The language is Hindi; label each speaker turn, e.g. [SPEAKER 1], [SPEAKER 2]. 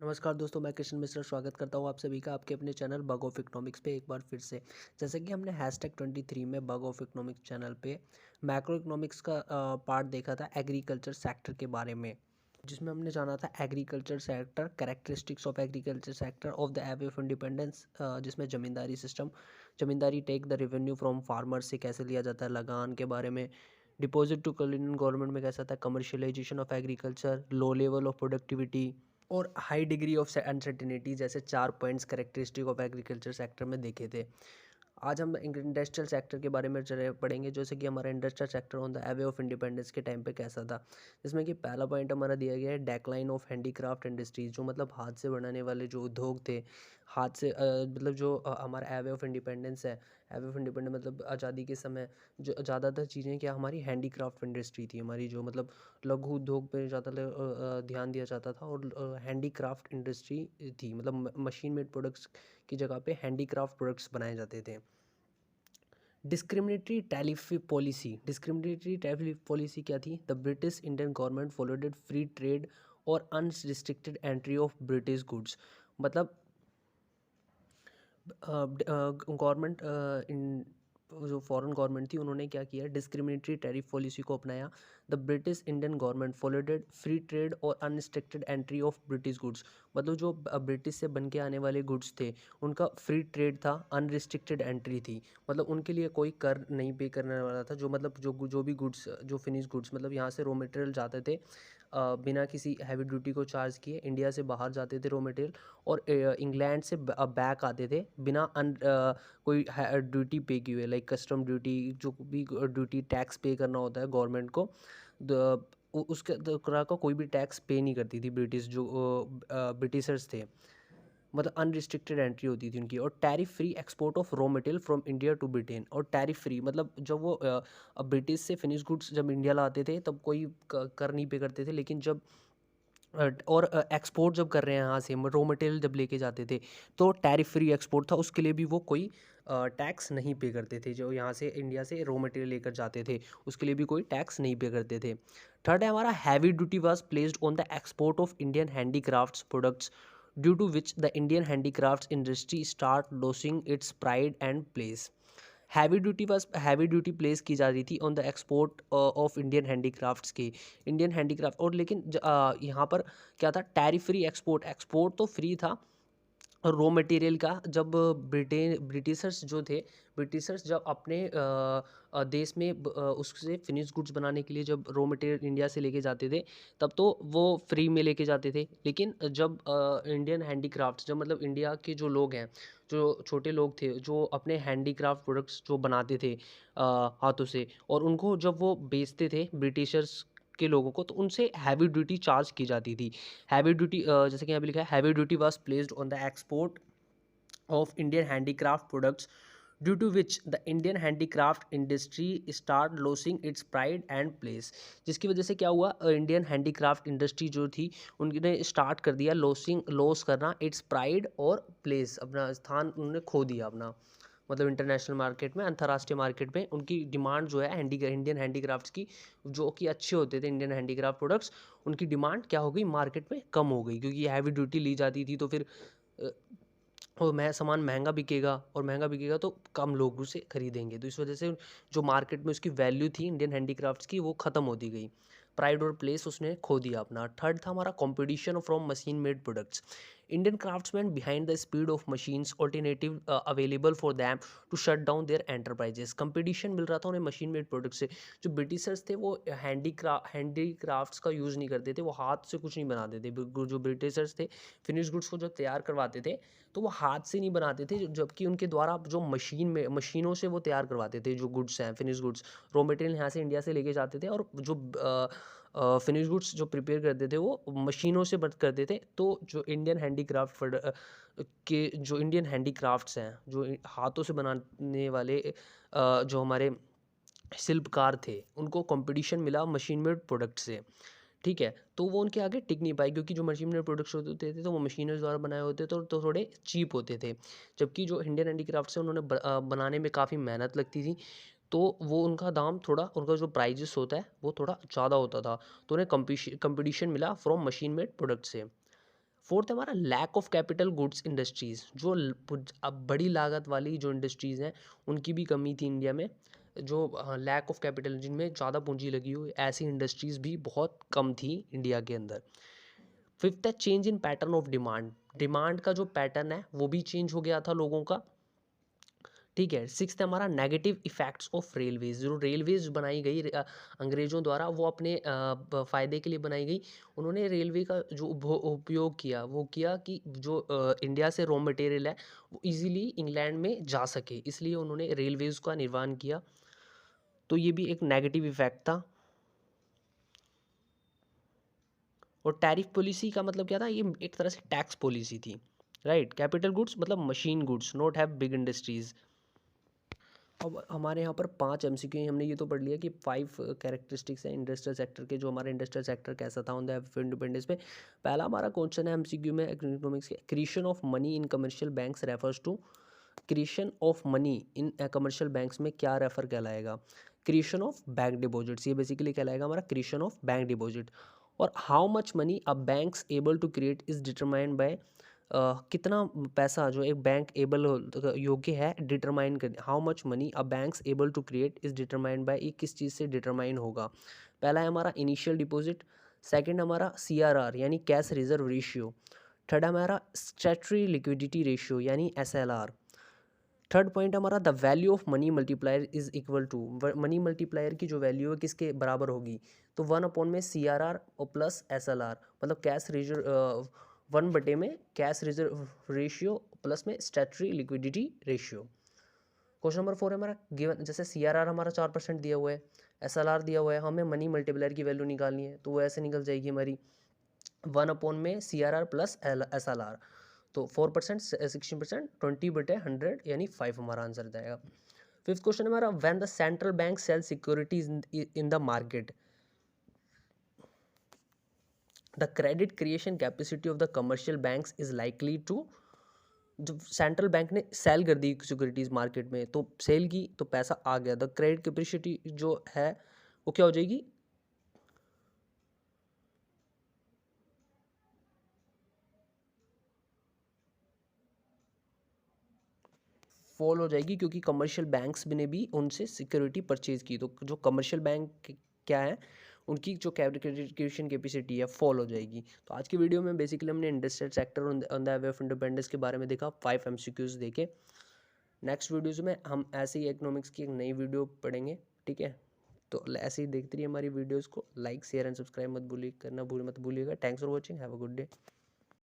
[SPEAKER 1] नमस्कार दोस्तों, मैं कृष्ण मिश्रा स्वागत करता हूँ आप सभी का आपके अपने चैनल बग ऑफ इकोनॉमिक्स पे एक बार फिर से। जैसे कि हमने #23 में बग ऑफ इकोनॉमिक्स चैनल पे मैक्रो इकोनॉमिक्स का पार्ट देखा था एग्रीकल्चर सेक्टर के बारे में, जिसमें हमने जाना था agriculture sector, characteristics of agriculture sector of the eve of independence, जिसमें zamindari system, zamindari take the revenue from farmer से कैसे लिया जाता है, लगान के बारे में, डिपॉजिट टू कॉलोनियल गवर्नमेंट में कैसा था, commercialisation of agriculture, low level of productivity और हाई डिग्री ऑफ अनसर्टिनिटी जैसे 4 points characteristic of agriculture sector में देखे थे। आज हम इंडस्ट्रियल सेक्टर के बारे में चले पढ़ेंगे, जैसे कि हमारा industrial sector on the away of independence के टाइम पे कैसा था। जिसमें कि पहला पॉइंट हमारा दिया गया है डेक्लाइन ऑफ हैंडीक्राफ्ट इंडस्ट्रीज, जो मतलब हाथ से बनाने वाले जो उद्योग थे, हाथ से मतलब जो हमारा अवे ऑफ इंडिपेंडेंस है, अवे ऑफ इंडिपेंडेंस मतलब आज़ादी के समय जो ज़्यादातर चीज़ें क्या हमारी हैंडीक्राफ्ट इंडस्ट्री थी हमारी, जो मतलब लघु उद्योग पे ज़्यादा ध्यान दिया जाता था और हैंडीक्राफ्ट इंडस्ट्री थी, मतलब मशीन मेड प्रोडक्ट्स की जगह पे हैंडीक्राफ्ट प्रोडक्ट्स बनाए जाते थे। डिस्क्रिमिनेटरी टैरिफ पॉलिसी क्या थी? The British Indian government followed free trade और unrestricted entry of British goods. मतलब गवर्नमेंट इन जो फॉरेन गवर्नमेंट थी उन्होंने क्या किया, डिस्क्रिमिनेटरी टैरिफ पॉलिसी को अपनाया। The British Indian government followed free trade और unrestricted entry of British goods. मतलब जो ब्रिटिश से बन के आने वाले गुड्स थे उनका फ्री ट्रेड था, अनरिस्ट्रिक्टेड एंट्री थी। मतलब उनके लिए कोई कर नहीं पे करने वाला था, जो मतलब जो भी गुड्स, जो फिनिश गुड्स, मतलब यहाँ से रॉ मटेरियल जाते थे बिना किसी हैवी ड्यूटी को चार्ज किए, इंडिया से बाहर जाते थे रॉ मटेरियल, और इंग्लैंड से बैक आते थे बिना कोई ड्यूटी पे किए हुए, लाइक कस्टम ड्यूटी, जो भी ड्यूटी टैक्स पे करना होता है गवर्नमेंट को, उसके तरह का कोई भी टैक्स पे नहीं करती थी ब्रिटिश, जो ब्रिटिशर्स थे। मतलब अनरिस्ट्रिक्टेड एंट्री होती थी उनकी। और tariff free export of raw material from India to Britain. और टैरिफ फ्री मतलब जब वो ब्रिटिश से फिनिश गुड्स जब इंडिया लाते थे तब कोई कर नहीं पे करते थे, लेकिन जब और एक्सपोर्ट जब कर रहे हैं यहाँ से रॉ मटेरियल जब लेके जाते थे तो टैरिफ फ्री एक्सपोर्ट था, उसके लिए भी वो कोई टैक्स नहीं पे करते थे। जो यहाँ से इंडिया से रॉ मटेरियल लेकर जाते थे उसके लिए भी कोई टैक्स नहीं पे करते थे। थर्ड है हमारा heavy duty was placed on the export of Indian handicrafts products, due to which the Indian handicrafts industry start losing its pride and place. Heavy duty place की जा रही थी on the export of Indian handicrafts की, इंडियन हैंडीक्राफ्ट। और लेकिन यहाँ पर क्या था, टैरिफ फ्री एक्सपोर्ट, एक्सपोर्ट तो फ्री था रॉ मटेरियल का। जब ब्रिटिशर्स जो थे, ब्रिटिशर्स जब अपने देश में उससे फिनिश गुड्स बनाने के लिए जब रॉ मटेरियल इंडिया से लेके जाते थे तब तो वो फ्री में लेके जाते थे। लेकिन जब इंडियन हैंडीक्राफ्ट्स, जब मतलब इंडिया के जो लोग हैं, जो छोटे लोग थे जो अपने हैंडीक्राफ्ट प्रोडक्ट्स जो बनाते थे हाथों से, और उनको जब वो बेचते थे ब्रिटिशर्स के लोगों को, तो उनसे हैवी ड्यूटी चार्ज की जाती थी। हैवी ड्यूटी जैसे कि यहाँ पे लिखा है, heavy duty was placed on the export of Indian handicraft products, due to which the Indian handicraft industry start losing its pride and place. जिसकी वजह से क्या हुआ, इंडियन हैंडीक्राफ्ट इंडस्ट्री जो थी उनने स्टार्ट कर दिया लॉस करना इट्स प्राइड और प्लेस, अपना स्थान उन्होंने खो दिया अपना। मतलब इंटरनेशनल मार्केट में, अंतर्राष्ट्रीय मार्केट में उनकी डिमांड जो है इंडियन हैंडीक्राफ्ट्स की, जो कि अच्छे होते थे इंडियन हैंडीक्राफ्ट प्रोडक्ट्स, उनकी डिमांड क्या हो गई, मार्केट में कम हो गई, क्योंकि हैवी ड्यूटी ली जाती थी। तो फिर अ, और सामान महंगा बिकेगा, और महंगा बिकेगा तो कम लोग उसे खरीदेंगे, तो इस वजह से जो मार्केट में उसकी वैल्यू थी इंडियन हैंडीक्राफ्ट्स की वो ख़त्म होती गई, प्राइड और प्लेस उसने खो दिया अपना। थर्ड था हमारा competition from machine made products. Indian craftsman behind the speed of machines alternative available for them to shut down their enterprises. Competition मिल रहा था उन्हें मशीन मेड प्रोडक्ट से। जो ब्रिटिशर्स थे वो हैंडीक्राफ्ट्स का यूज़ नहीं करते थे, वो हाथ से कुछ नहीं बनाते थे। जो ब्रिटिशर्स थे फिनिश गुड्स को जब तैयार करवाते थे तो वो हाथ से नहीं बनाते थे, जबकि उनके द्वारा जो मशीनों से वो तैयार करवाते थे, जो गुड्स हैं फिनिश गुड्स, रॉ मटेरियल यहाँ से इंडिया से लेके जाते थे, और जो फिनिश गुड्स जो प्रिपेयर करते थे वो मशीनों से बट करते थे। तो जो इंडियन हैंडीक्राफ्ट के जो इंडियन हैंडीक्राफ्ट्स हैं, जो हाथों से बनाने वाले जो हमारे शिल्पकार थे, उनको कंपटीशन मिला मशीन मेड प्रोडक्ट से। ठीक है, तो वो उनके आगे टिक नहीं पाए, क्योंकि जो मशीन मेड प्रोडक्ट्स होते थे तो वो मशीनर्स द्वारा बनाए होते थे, तो थोड़े चीप होते थे। जबकि जो इंडियन हैंडीक्राफ्ट्स है उन्होंने बनाने में काफ़ी मेहनत लगती थी, तो वो उनका दाम थोड़ा, उनका जो प्राइजेस होता है वो थोड़ा ज़्यादा होता था। तो उन्हें कंपटीशन मिला फ्रॉम मशीन मेड प्रोडक्ट से। फोर्थ हमारा lack of capital goods industries, जो अब बड़ी लागत वाली जो इंडस्ट्रीज़ हैं उनकी भी कमी थी इंडिया में, जो लैक ऑफ कैपिटल जिनमें ज़्यादा पूंजी लगी हुई ऐसी इंडस्ट्रीज़ भी बहुत कम थी इंडिया के अंदर। फिफ्थ है change in pattern of demand, demand का जो पैटर्न है वो भी चेंज हो गया था लोगों का, ठीक है। सिक्स्थ है हमारा नेगेटिव इफेक्ट्स ऑफ रेलवेज, जो रेलवेज बनाई गई अंग्रेजों द्वारा, वो अपने फ़ायदे के लिए बनाई गई। उन्होंने रेलवे का जो उपयोग किया वो किया कि जो इंडिया से रॉ मटेरियल है वो इजीली इंग्लैंड में जा सके, इसलिए उन्होंने रेलवेज का निर्माण किया, तो ये भी एक नेगेटिव इफेक्ट था। और टैरिफ पॉलिसी का मतलब क्या था, ये एक तरह से टैक्स पॉलिसी थी, राइट। कैपिटल गुड्स मतलब machine goods, not have big industries. अब हमारे यहाँ पर 5 एमसीक्यू, हमने ये तो पढ़ लिया कि 5 कैरेक्टरिस्टिक्स हैं इंडस्ट्रियल सेक्टर के, जो हमारा इंडस्ट्रियल सेक्टर कैसा था ऑन द इंडिपेंडेंस में। पहला हमारा क्वेश्चन है एमसीक्यू में इकोनॉमिक्स के, creation of money in commercial banks refers to, creation of money in commercial banks में क्या रेफर कहलाएगा, क्रिएशन ऑफ बैंक डिपॉजिट्स, ये बेसिकली कहलाएगा हमारा क्रिएशन ऑफ बैंक डिपॉजिट। और how much money a banks able to create is determined by, कितना पैसा जो एक बैंक एबल योग्य है डिटरमाइन कर, how much money a banks able to create is determined by, ये किस चीज़ से डिटरमाइन होगा। पहला है हमारा इनिशियल डिपॉजिट, सेकंड हमारा सीआरआर यानी कैश रिजर्व रेशियो, थर्ड हमारा स्टैट्यूटरी लिक्विडिटी रेशियो यानी एसएलआर, थर्ड पॉइंट हमारा the value of money multiplier is equal to, money multiplier की जो वैल्यू है किसके बराबर होगी, तो 1 में CRR और प्लस SLR, मतलब कैश रिजर्व 1 में कैश रिजर्व रेशियो प्लस में statutory liquidity ratio. Question number 4 है हमारा गिवन, जैसे CRR हमारा 4% दिया हुआ है, SLR दिया हुआ है, हमें मनी मल्टीप्लायर की वैल्यू निकालनी है, तो वो ऐसे निकल जाएगी हमारी 1 में CRR प्लस SLR, तो 4%, 16%, 20/100 यानी 5 हमारा आंसर जाएगा। फिफ्थ क्वेश्चन हमारा when the central bank sell securities in the market, the credit creation capacity of the commercial banks is likely to, जब सेंट्रल बैंक ने सेल कर दी सिक्योरिटीज मार्केट में, तो सेल की तो पैसा आ गया, द क्रेडिट कैपेसिटी जो है वो क्या हो जाएगी, फॉल हो जाएगी, क्योंकि कमर्शियल बैंक्स ने भी उनसे सिक्योरिटी परचेज की, तो जो कमर्शियल बैंक क्या है उनकी जो कैपिटलाइजेशन कैपेसिटी है फॉल हो जाएगी। तो आज की वीडियो में बेसिकली हमने industrial sector on the way of independence के बारे में देखा, 5 MCQs देखे। नेक्स्ट वीडियोज़ में हम ऐसे ही इकोनॉमिक्स की एक नई वीडियो पढ़ेंगे, ठीक है। तो ऐसे ही देखते रहिए हमारी वीडियोज़ को, लाइक शेयर एंड सब्सक्राइब मत भूलिएगा। Thanks for watching, have a good day.